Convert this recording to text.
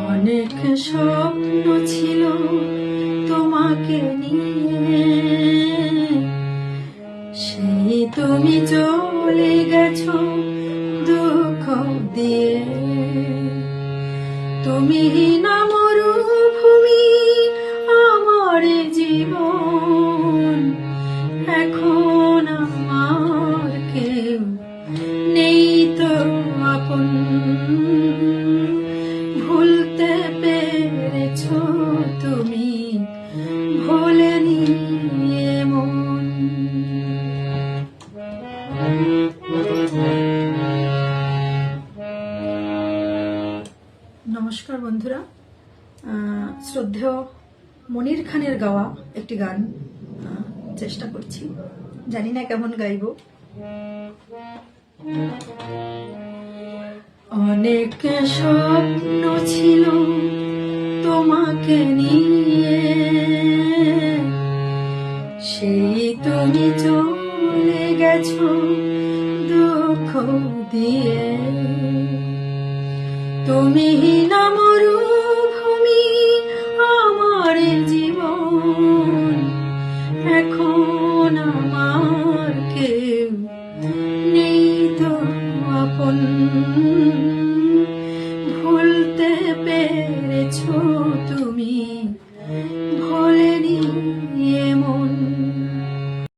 অনেক স্বপ্ন ছিল তোমাকে নিয়ে, সেই তুমি চলে গেছো দুঃখ দিয়ে। তুমি না মরুভূমি আমার জীবন, এখন আমার কেউ নেই তো আপন। ভুলতে পেরেছো তুমি, ভোলেনি মন। নমস্কার বন্ধুরা, শ্রদ্ধেয় মনির খানের গাওয়া একটি গান চেষ্টা করছি, জানি না কেমন গাইব। অনেক স্বপ্ন ছিল তোমাকে নিয়ে, সেই তুমি চলে গেছো দুঃখ দিয়ে। তুমি না মরুভূমি আমার জীবন, এখন আমার কেউ নেই তো আপন। ভুলতে পেরেছো তুমি,